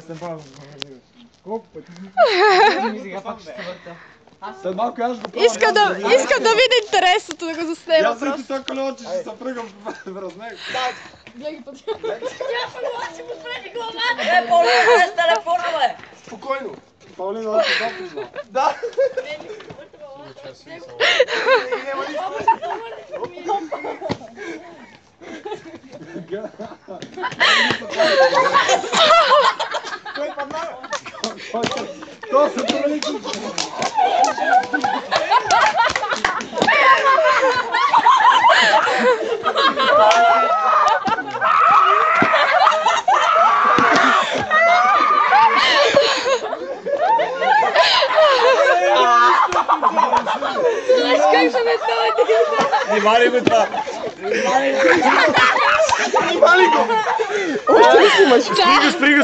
се бавам. Колко пъти? След малко аз го правя. Искам да видя интересното да го заснема Аз просто. си това колело, че ще се пръгам в разнег. Гледай ги пъти. Паулина, с телефона, бе! Спокойно. Паулина, аз се започна. Да. Няма Кой падна? То се провали. Как ще ме ставате? Снимали го това. Снимали го. Спри го.